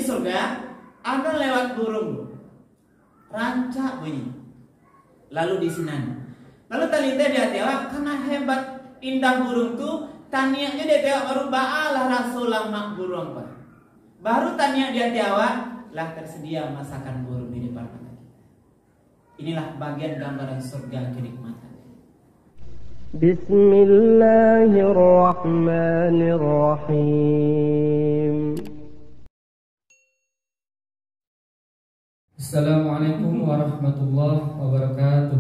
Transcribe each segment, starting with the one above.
surga ada lewat burung, rancak bunyi. Lalu disenani. Lalu talita dia tewak karena hebat indah burung tuh, taniaknya dia tewak baru baalah rasulah mak burung pak. Baru taniak dia tewak lah tersedia masakan burung di depan mata. Inilah bagian gambaran surga kenikmatan. Bismillahirrahmanirrahim. Assalamualaikum warahmatullahi wabarakatuh.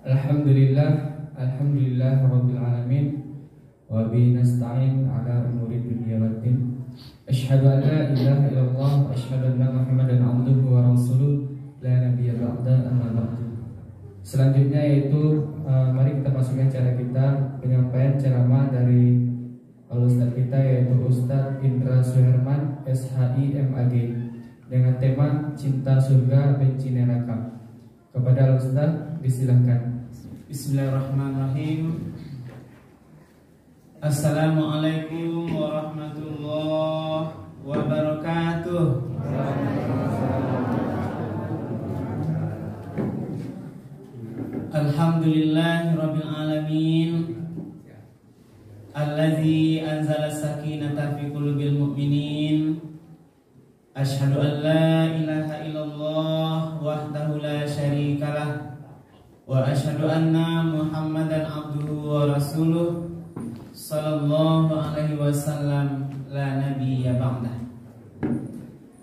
Alhamdulillah rabbil alamin. Wa bihi nasta'in ala umuri dunya waddin. Asyhadu an la ilaha illallah wa asyhadu anna Muhammadan abduhu wa rasuluh la nabiyya ba'da amma ba'du. Selanjutnya yaitu mari kita masukkan cara kita penyampaian ceramah dari Ustadz kita yaitu Ustadz Indra Suherman SHI MAG dengan tema Cinta Surga Benci Neraka. Kepada Ustadz disilahkan. Bismillahirrahmanirrahim. Assalamualaikum warahmatullahi wabarakatuh. Alhamdulillahirabbil alamin. Allazi anzala sakinata fi qulubil mu'minin. Asyhadu an la ilaha illallah wahdahu la syarikalah wa asyhadu anna Muhammadan abduhu wa rasuluh sallallahu alaihi wasallam la nabiyya ba'dah.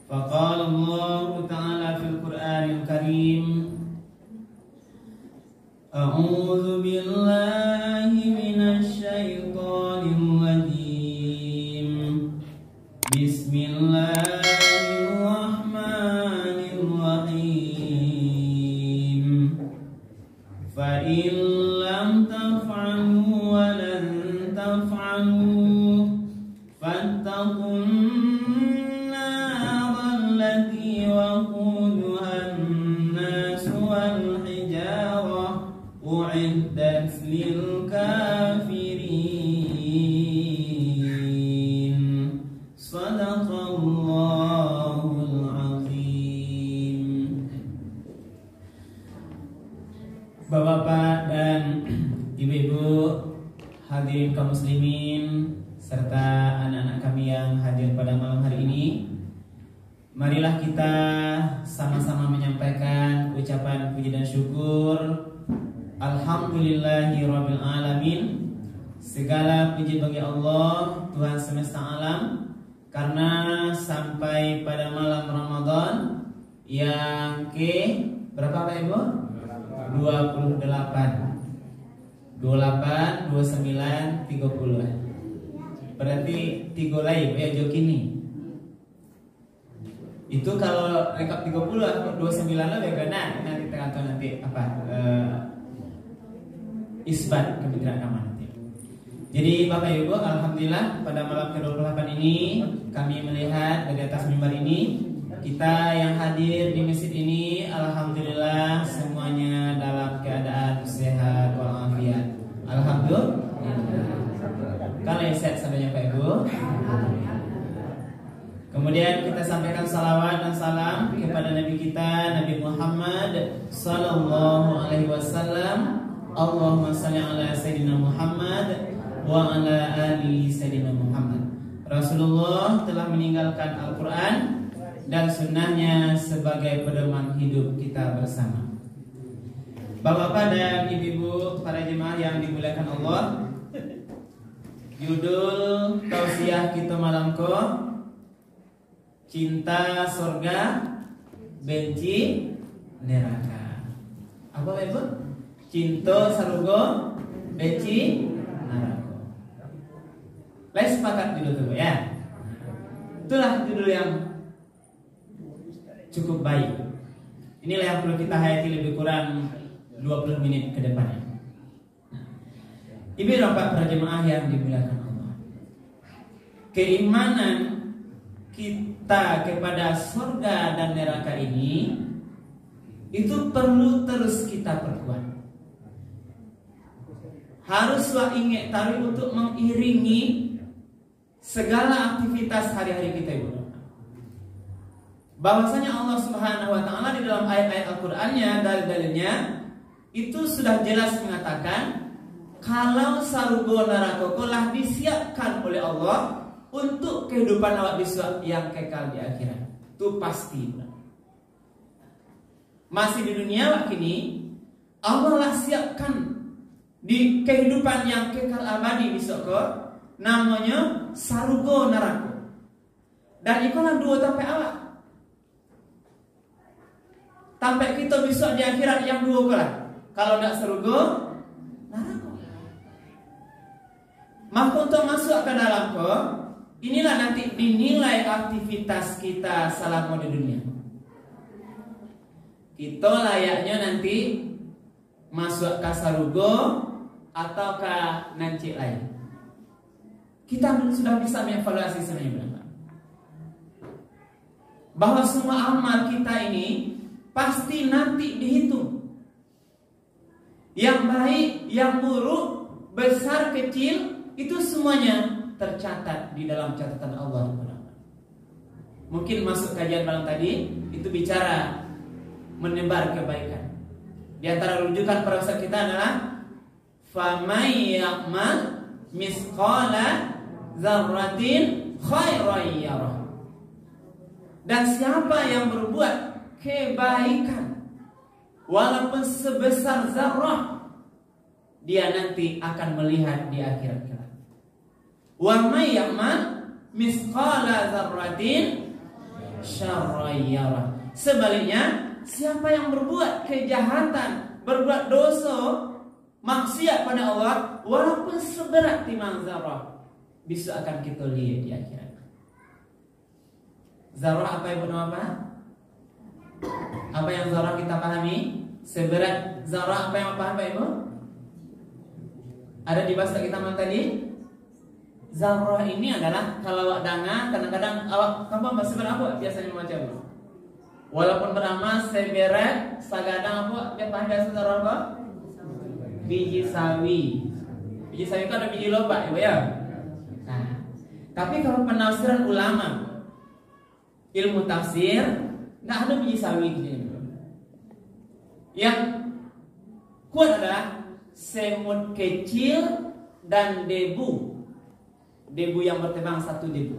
Faqala Allah ta'ala fil Qur'anil Karim. A'udzu billahi minasy syaithanir rajim. Bismillahirrahmanirrahim. Fa in lam taf'alu wa lan taf'alu fattaqun nar allati waquduha an-nas wal hijarah u'iddat lil kafirin. Shadaqallahul azim. Bapak-bapak dan ibu-ibu, hadirin kaum muslimin serta anak-anak kami yang hadir pada malam hari ini, marilah kita sama-sama menyampaikan ucapan puji dan syukur. Alhamdulillahirabbil alamin. Segala puji bagi Allah, Tuhan semesta alam, karena sampai pada malam Ramadan yang ke berapa Pak Ibu? 28, 29, 30. Berarti 3 lain ya jokini. Itu kalau rekap 30 29 lah bagaimana? Nanti tergantung nanti apa? Isbat Kementerian Agama nanti. Jadi Bapak Ibu, alhamdulillah pada malam ke-28 ini kami melihat dari atas mimbar ini, kita yang hadir di masjid ini alhamdulillah semuanya dalam keadaan sehat walafiat. Alhamdulillah. Kalau yang sehat sabarnya Pak Ibu. Kemudian kita sampaikan salawat dan salam kepada Nabi kita Nabi Muhammad sallallahu alaihi wasallam. Allahumma salli ala sayyidina Muhammad wa ala ali sayyidina Muhammad. Rasulullah telah meninggalkan Al-Quran dan sunnahnya sebagai pedoman hidup kita bersama. Bapak-bapak dan ibu-ibu para jemaah yang dimuliakan Allah, judul tausiah kita malam ko Cinta Surga Benci Neraka. Apa Ibu? Cinta Surga Benci Neraka. Lain sepakat judul itu ya. Itulah judul yang cukup baik. Inilah yang perlu kita hayati lebih kurang 20 menit ke depannya. Ibu bapak para jemaah yang dimuliakan Allah, keimanan kita kepada surga dan neraka ini itu perlu terus kita perkuat. haruslah ingat taruh untuk mengiringi segala aktivitas hari-hari kita, Ibu. Bahwasanya Allah Subhanahu wa taala di dalam ayat-ayat Al-Qur'annya, dalil-dalilnya itu sudah jelas mengatakan kalau sarugo neraka telah disiapkan oleh Allah untuk kehidupan awak besok yang kekal di akhirat. Itu pasti. Masih di dunia wak kini Allah lah siapkan di kehidupan yang kekal abadi besok ke namanya sarugo neraka. Dan itulah dua sampai awak. Sampai kita besok di akhirat yang dua pula. Kalau tidak sarugo neraka. Maka untuk masuk ke dalam ke inilah nanti dinilai aktivitas kita selama di dunia. Kita layaknya nanti masuk ke sarugo atau ke nanti lain. Kita sudah bisa mengevaluasi sebenarnya bahwa semua amal kita ini pasti nanti dihitung. Yang baik, yang buruk, besar, kecil, itu semuanya tercatat di dalam catatan Allah. Mungkin masuk kajian malam tadi itu bicara menebar kebaikan. Di antara rujukan para ustaz kita adalah famay ya'mal misqala dzarratin khairan yarah. Dan siapa yang berbuat kebaikan walaupun sebesar zarrah, dia nanti akan melihat di akhirat kelak. Wa may ya'mal misqala dzarratin syarran yarah. Sebaliknya, siapa yang berbuat kejahatan, berbuat dosa, maksiat pada Allah, walaupun seberat timang zarrah, bisa akan kita lihat di akhirat. Zarrah apa ibu nama? Apa yang zarrah kita pahami? Seberat zarrah apa yang paham ibu? Ada di bahasa kita malam tadi. Zarrah ini adalah kalau awak danga, kadang-kadang awak kamu seberat apa biasanya membaca ibu? Walaupun beramal seberet sagadang apa dia paham bahasa zarrah apa? Biji sawi. Biji sawi itu ada biji lobak, ibu ya. Nah, tapi kalau penafsiran ulama, ilmu tafsir, nggak ada biji sawi gitu. Yang kuat adalah semut kecil dan debu yang berterbang satu debu.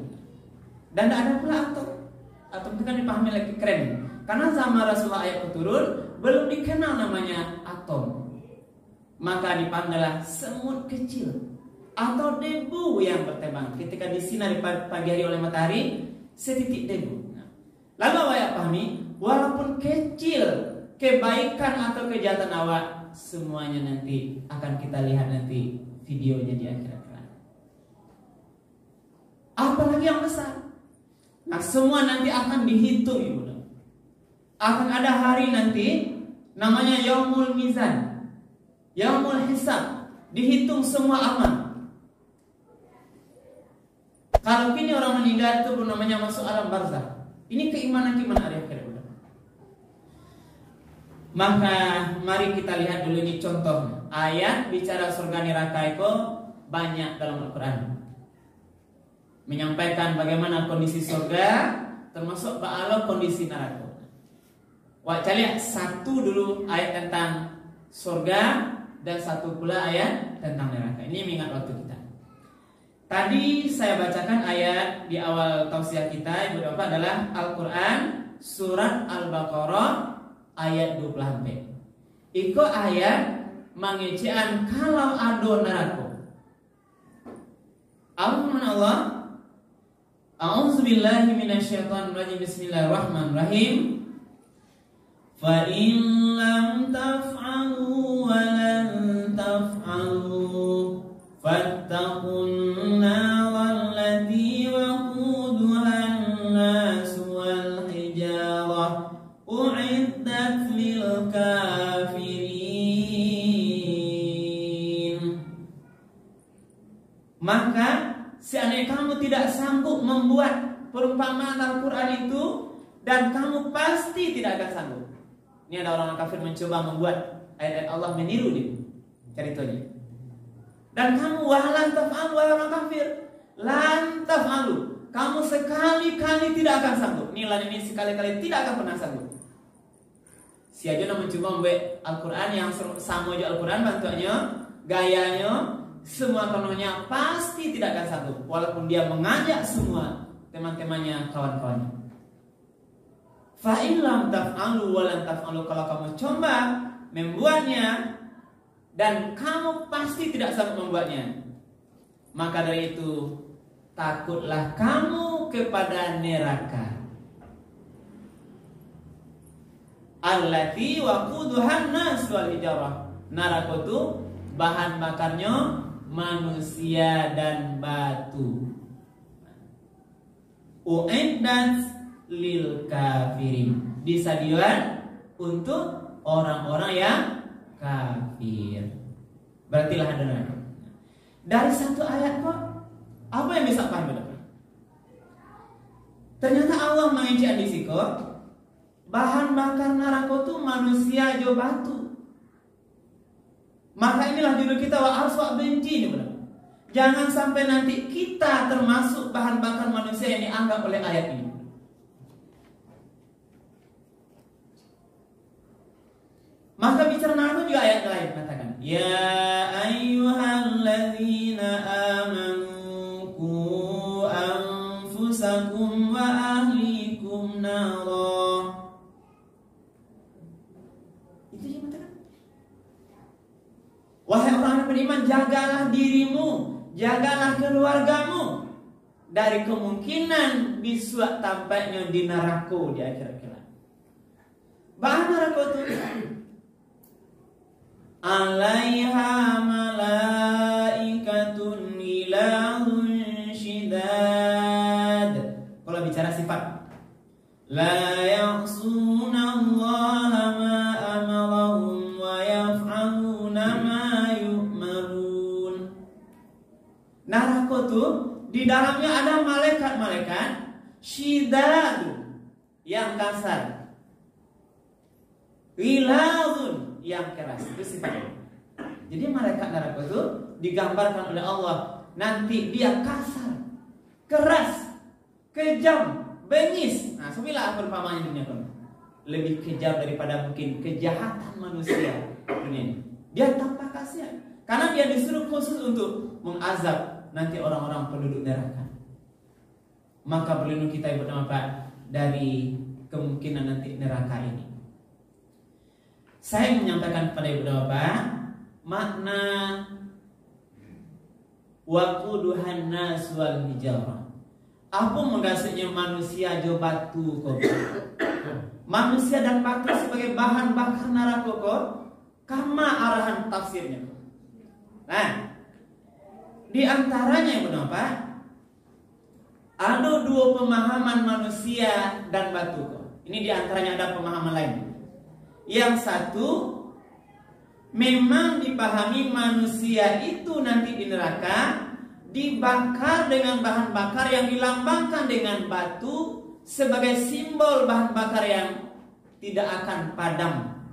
Dan tidak ada pula atom itu kan dipahami lagi keren. Karena zaman Rasulullah ayat turun belum dikenal namanya atom. Maka dipanggillah semut kecil atau debu yang berterbang ketika disinari pagi hari oleh matahari, setitik debu. Lalu awak pahami, walaupun kecil kebaikan atau kejahatan awak, semuanya nanti akan kita lihat nanti videonya di akhirat. Apalagi yang besar. Nah, semua nanti akan dihitung, ibu. Akan ada hari nanti namanya Yaumul Mizan, Yaumul Hisab, dihitung semua amal. Kalau kini orang meninggal itu namanya masuk alam barzakh. Ini keimanan hari akhirat. Maka mari kita lihat dulu ini contoh ayat bicara surga neraka itu banyak dalam Al-Quran. Menyampaikan bagaimana kondisi surga, termasuk ba'ala kondisi neraka. Wah, lihat satu dulu ayat tentang surga dan satu pula ayat tentang neraka. Ini mengingat waktu kita. Tadi saya bacakan ayat di awal tausiah kita, Ibu Bapak, adalah Al-Quran surat Al-Baqarah ayat 20. Iko ayat mengecean kalau ada neraka. Allah A'udzubillahi minasyaitonirrajim. Bismillahirrahmanirrahim. Fa in lam taf'alu wa lan taf'alu fattaqun nar allati waquduha an-nas wal hijarah u'iddat lil kafirin. Maka seandainya kamu tidak sanggup membuat perumpamaan Al-Quran itu, dan kamu pasti tidak akan sanggup. Ini ada orang kafir mencoba membuat ayat-ayat Allah meniru dia ceritanya. Dan kamu walan taf'alu wahai orang kafir, lan taf'alu, kamu sekali-kali tidak akan sanggup. Lan ini sekali-kali tidak akan pernah sanggup. Si aja mencoba membuat Al-Quran yang sama aja Al-Quran bantuannya, gayanya, semua penuhnya pasti tidak akan sanggup. Walaupun dia mengajak semua teman-temannya, kawan-kawannya. Fa'in lam taf'alu walan taf'alu, kalau kamu coba membuatnya dan kamu pasti tidak sanggup membuatnya, maka dari itu takutlah kamu kepada neraka. Allati waquduhan nas wal hijarah. Neraka itu bahan bakarnya manusia dan batu. Uiddat lil kafirin. Disediakan untuk orang-orang yang kafir. Berarti lah neraka. Dari satu ayat kok, apa yang bisa paham? Ternyata Allah mengincar di situ, bahan bakar neraka itu manusia jo batu. Maka inilah judul kita wa arswa benci ini, benar. Jangan sampai nanti kita termasuk bahan bakar manusia yang dianggap oleh ayat ini. Maka bicara neraka juga ayat lain katakan, ya ayyuhalladzina amanu qu anfusakum wa ahlikum nara. Wahai orang beriman, jagalah dirimu, jagalah keluargamu dari kemungkinan bisa tampaknya di neraka di akhirat kelak. Bahan neraka itu alaiha malaikatun ilahun syidad. Kalau bicara sifat, la ya'suna Allah ma amarahum wa yaf'aluna ma neraka itu di dalamnya ada malaikat-malaikat syidad yang kasar, ghilazun yang keras. Itu sifatnya. Jadi malaikat neraka itu digambarkan oleh Allah nanti dia kasar, keras, kejam, bengis. Nah, sebilah perumpamannya dunia kan. Lebih kejam daripada mungkin kejahatan manusia dunia ini. Dia tanpa kasihan karena dia disuruh khusus untuk mengazab nanti orang-orang penduduk neraka. Maka berlindung kita ibu bapak dari kemungkinan nanti neraka ini. Saya menyampaikan kepada ibu bapak makna waquduhan nas wal hijarah. Apa maksudnya manusia jo batu kok? Manusia dan batu sebagai bahan bakar neraka kok? Kama arahan tafsirnya. Nah, di antaranya yang kenapa? Ada dua pemahaman manusia dan batu. Ini di antaranya ada pemahaman lain. Yang satu, memang dipahami manusia itu nanti di neraka dibakar dengan bahan bakar yang dilambangkan dengan batu sebagai simbol bahan bakar yang tidak akan padam.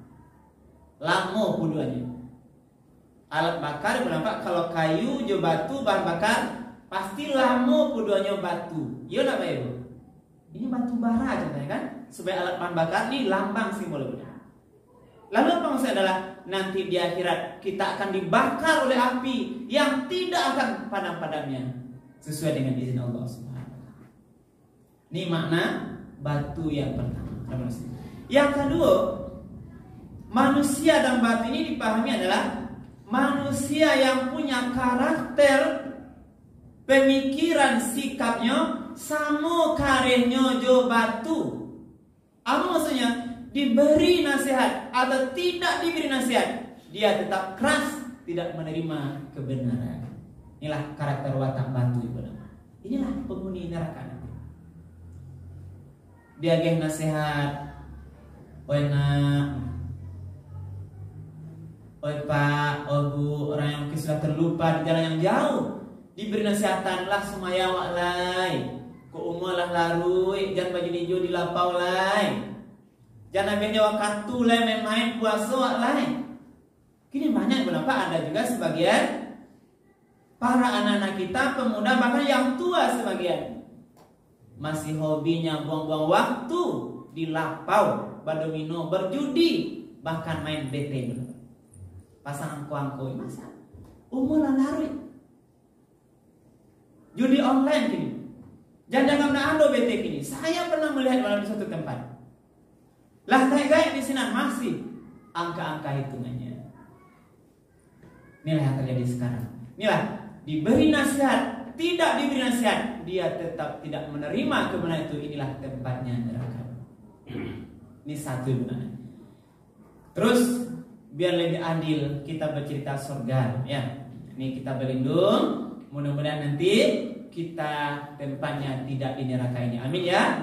Lama keduanya. Alat bakar berapa? Kalau kayu jo batu bahan bakar pasti lama keduanya batu. Iya nak ya, Bu? Ini batu bara aja kan? Sebagai alat bahan bakar ini lambang simbolnya. Lalu apa maksudnya adalah nanti di akhirat kita akan dibakar oleh api yang tidak akan padam-padamnya sesuai dengan izin Allah Subhanahu wa taala. Ini makna batu yang pertama. Yang kedua, manusia dan batu ini dipahami adalah manusia yang punya karakter, pemikiran, sikapnya sama karehnya jo batu. Apa maksudnya? Diberi nasihat atau tidak diberi nasihat, dia tetap keras, tidak menerima kebenaran. Inilah karakter watak batu ibu. Inilah penghuni neraka nanti. Dia geh nasihat, oi nak, oi pak, oi bu, orang yang sudah terlupa di jalan yang jauh, diberi nasihatan lah semaya wak lai, ku umalah larui, jangan baju hijau di lapau lai, jangan ambil nyawa kartu lai, main-main puasa wak lai. Kini banyak kenapa ada juga sebagian para anak-anak kita, pemuda bahkan yang tua sebagian masih hobinya buang-buang waktu di lapau, badomino, berjudi, bahkan main BT dulu. Pasangan kuangkoi masa umur larui judi online kini. Jangan ando BT kini. Saya pernah melihat dalam suatu tempat. Lah gaya di sini masih angka-angka hitungannya. Inilah yang terjadi sekarang. Inilah diberi nasihat, tidak diberi nasihat, dia tetap tidak menerima kebenaran itu. Inilah tempatnya neraka. Ini satu benar. Terus biar lebih adil kita bercerita surga, ya. Ini kita berlindung. Mudah-mudahan nanti kita tempatnya tidak di neraka ini. Amin ya.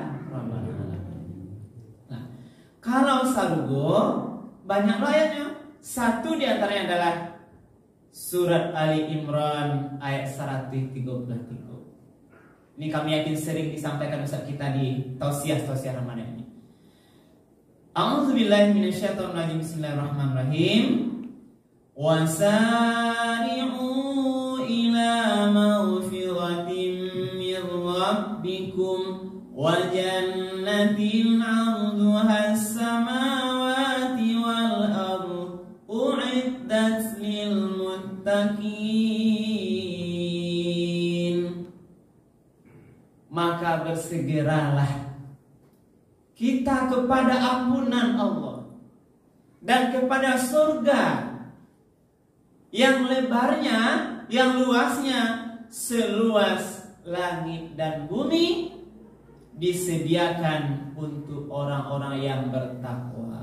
Nah, kalau sarugo banyak ayatnya. Satu di antaranya adalah surat Ali Imran ayat 133. Ini kami yakin sering disampaikan Ustaz kita di tausiah Ramadan ini. A'udzubillahi minasyaitonirrajim. Bismillahirrahmanirrahim. Wasari'u ila maghfiratin min rabbikum wa jannatin 'arduha as-samawati wal ardu u'iddat lil muttaqin. Maka bersegeralah kita kepada ampunan Allah dan kepada surga yang lebarnya, yang luasnya seluas langit dan bumi, disediakan untuk orang-orang yang bertakwa.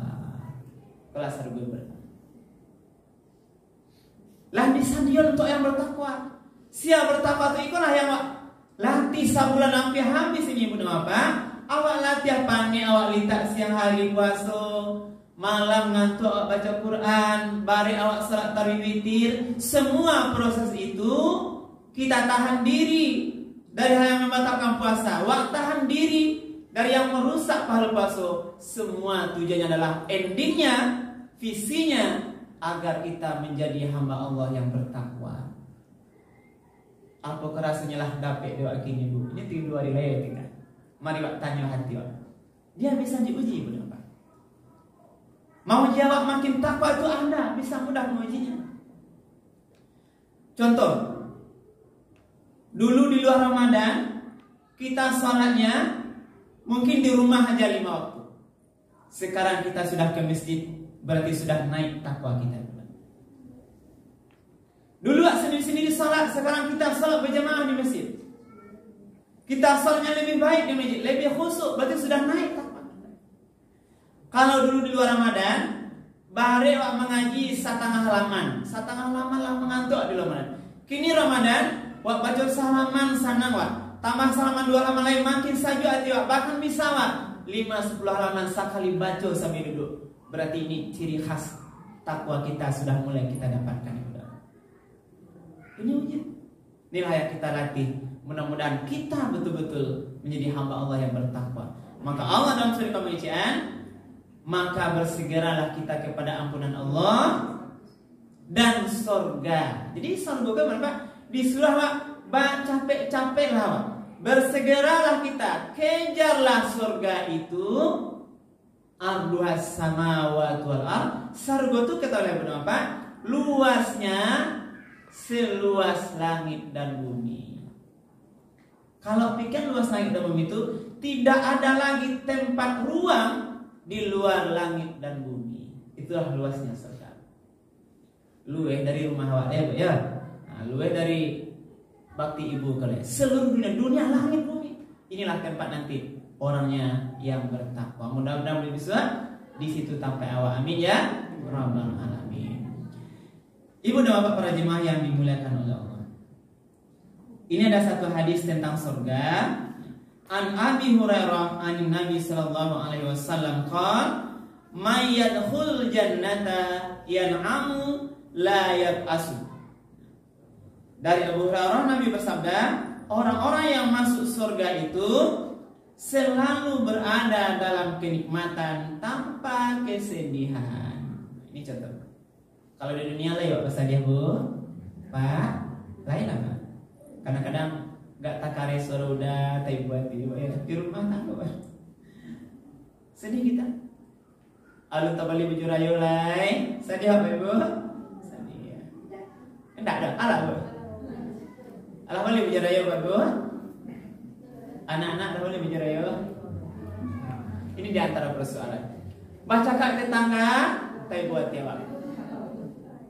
Kelas surga. Lah disediakan untuk yang bertakwa. Siapa bertakwa itu ikulah yang latih sabulan sampai habis ini Bunda Bapak. Awak latih pani, awak litak siang hari puasa, malam ngantuk awak baca Quran, bare awak salat tarawih witir. Semua proses itu kita tahan diri dari hal yang membatalkan puasa, awak tahan diri dari yang merusak pahala puasa. Semua tujuannya adalah endingnya, visinya agar kita menjadi hamba Allah yang bertakwa. Apa kerasanya lah dapat doa kini Bu? Ini 3 hari lagi tinggal. Mari Pak tanya hati Pak. Dia bisa diuji berapa? Mau jawab makin takwa itu Anda bisa mudah mengujinya. Contoh, dulu di luar Ramadan kita sholatnya mungkin di rumah aja 5 waktu. Sekarang kita sudah ke masjid, berarti sudah naik takwa kita. Dulu sendiri-sendiri sholat, sekarang kita sholat berjamaah di masjid. Kita sholatnya lebih baik di masjid, lebih khusyuk, berarti sudah naik takwa. Kalau dulu di luar Ramadan, bare wak mengaji setengah halaman lah mengantuk di luar Ramadan. Kini Ramadan, wak baca salaman sanang wak, tambah salaman 2 halaman lain makin saja hati wak, bahkan bisa wak 5-10 halaman sekali baca sambil duduk. Berarti ini ciri khas takwa kita sudah mulai kita dapatkan. Ini ujian. Inilah yang kita latih. Mudah-mudahan kita betul-betul menjadi hamba Allah yang bertakwa. Maka Allah dalam surah Al-Ma'idah, maka bersegeralah kita kepada ampunan Allah dan surga. Jadi surga kan Pak? Di surah Pak, capek-capek lah. Bersegeralah kita, kejarlah surga itu. Arduhas samawati wal ard. Surga itu kata oleh Pak, luasnya seluas langit dan bumi. Kalau pikir luas langit dan bumi itu tidak ada lagi tempat ruang di luar langit dan bumi. Itulah luasnya surga. Luweh dari rumah awak ya. Nah, luweh dari bakti ibu kalian. Seluruh dunia langit bumi. Inilah tempat nanti orangnya yang bertakwa. Mudah-mudahan bisa di situ sampai awak. Amin ya rabbal alamin. Ibu dan bapak para jemaah yang dimuliakan oleh Allah. Ini ada satu hadis tentang surga. An Abi Hurairah an Nabi sallallahu alaihi wasallam qala may yadkhul jannata yan'amu la yab'asu. Dari Abu Hurairah Nabi bersabda, orang-orang yang masuk surga itu selalu berada dalam kenikmatan tanpa kesedihan. Ini contoh. Kalau di dunia lah yuk bersedih Bu, Pak. Lain apa? Kadang-kadang gak takare suara udah tapi buat di rumah tangga. Sedih kita. Alun tabali baju rayo lai. Sedih apa ibu? Sedih. Enggak ada. Alah bu. Alah bali baju rayo bu. Anak-anak boleh baju rayo. Ini diantara persoalan. Baca kak tetangga, tapi buat ya pak.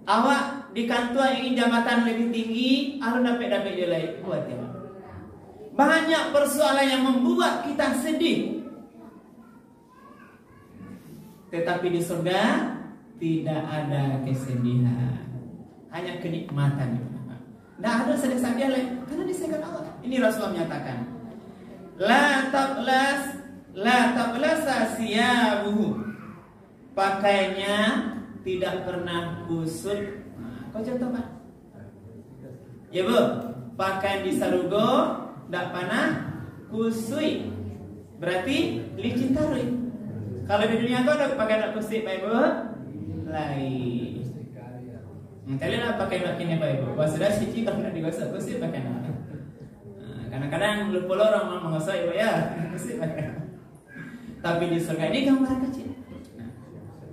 Awak di kantor ingin jabatan lebih tinggi, alun dapat jelai buat ya pak. Banyak persoalan yang membuat kita sedih. Tetapi di surga tidak ada kesedihan, hanya kenikmatan. Tidak ada sedih-sedih lain, karena disediakan Allah. Ini Rasulullah menyatakan, la tablasa siyabuhu, pakainya tidak pernah kusut. Kau contoh pak? Ya bu, pakaian di sarugo tidak pernah kusui, berarti licin tarui. Kalau di dunia kau ada pakai nak kusui pak ibu? Lain. Kalian pakai nak kini pak ibu? Sudah cici kalau nak digosok kusui pakai nak. Kadang-kadang lupa orang mau mengosok ibu ya, kusui pakai nak. Tapi di surga ini gambar kecil.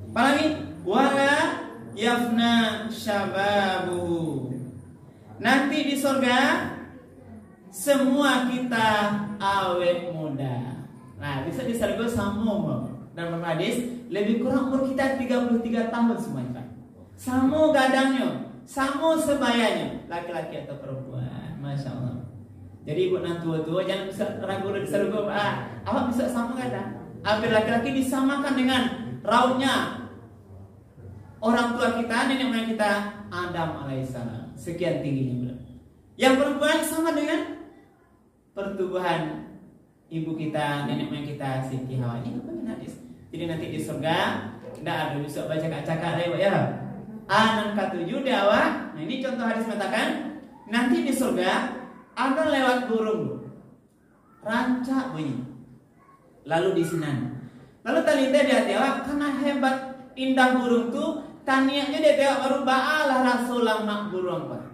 Apalagi wala yafna syababuhu. Nanti di surga semua kita awet muda. Nah, bisa di surga sama dalam hadis lebih kurang umur kita 33 tahun semuanya. Sama gadangnya, sama sebayanya, laki-laki atau perempuan. Masya Allah. Jadi ibu nan tua-tua jangan bisa ragu di surga. Awak bisa sama gadang. Hampir laki-laki disamakan dengan rautnya orang tua kita, nenek moyang kita Adam alaihissalam, sekian tingginya. Yang perempuan sama dengan pertumbuhan ibu kita, nenek moyang kita Siti Hawa. Ini hadis. Jadi nanti di surga tidak ada bisa baca cakap lewat ya. Anan katujuh dewa. Nah ini contoh hadis mengatakan nanti di surga ada lewat burung, rancak bunyi. Lalu di sinan. Lalu talita dia tewak karena hebat indah burung tu, taniaknya dia tewak baru ba'alah rasulah mak burung pak.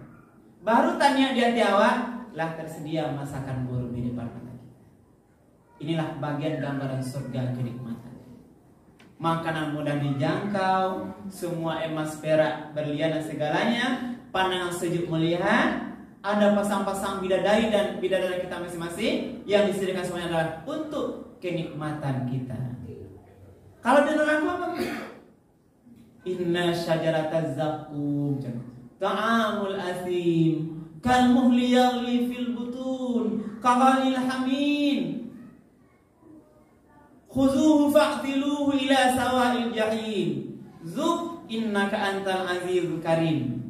Baru taniak dia tewak lah tersedia masakan burung di depan mata. Inilah bagian gambaran surga kenikmatan. Makanan mudah dijangkau, semua emas perak berlian dan segalanya, pandangan sejuk melihat. Ada pasang-pasang bidadari dan bidadari kita masing-masing yang disediakan semuanya adalah untuk kenikmatan kita. Kalau di neraka apa? Inna syajarataz zakum ta'amul asim kal muhli yaghli fil butun kaghalil hamim khuzuhu fa'tiluhu ila sawa'il jahim zuk innaka antal azizul karim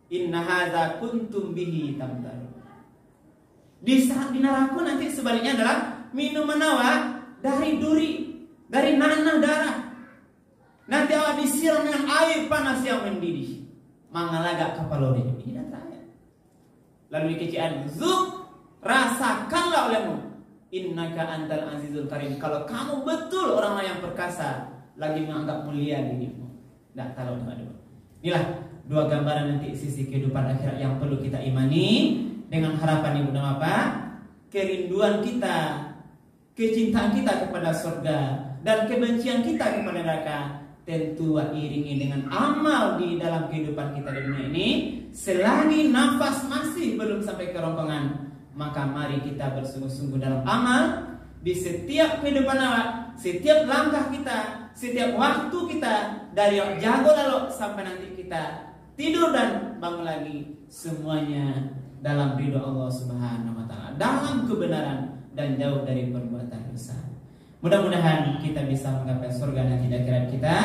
inna hadza kuntum bihi tamtar. Di saat di neraka nanti sebaliknya adalah minuman awak dari duri, dari nanah darah. Nanti awak disiram dengan air panas yang mendidih. Mangalaga kapalori ini terakhir. Lalu dikecian zuk, rasakanlah olehmu. Innaka antal azizul karim. Kalau kamu betul orang yang perkasa, lagi menganggap mulia dirimu. Tidak tahu dua-dua. Inilah dua gambaran nanti sisi kehidupan akhirat yang perlu kita imani dengan harapan ibu nama apa? Kerinduan kita, kecintaan kita kepada surga dan kebencian kita kepada neraka tentu iringi dengan amal di dalam kehidupan kita di dunia ini. Selagi nafas masih belum sampai kerongkongan, maka mari kita bersungguh-sungguh dalam amal di setiap kehidupan awak, setiap langkah kita, setiap waktu kita, dari jago lalu sampai nanti kita tidur dan bangun lagi, semuanya dalam ridho Allah Subhanahu wa taala, dalam kebenaran dan jauh dari perbuatan dosa. Mudah-mudahan kita bisa menggapai surga nanti di akhirat kita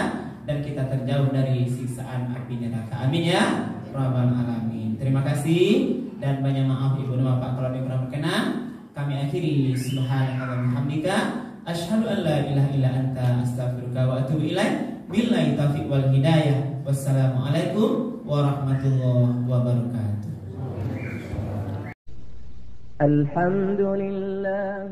dan kita terjauh dari siksaan api neraka. Amin ya rabbal alamin. Terima kasih dan banyak maaf ibu dan bapak kalau ada kurang berkenan. Kami akhiri subhanallah wa bihamdika asyhadu an la ilaha illa anta astaghfiruka wa atubu ilaik. Billahi taufiq wal hidayah. Wassalamualaikum warahmatullahi wabarakatuh. Alhamdulillah.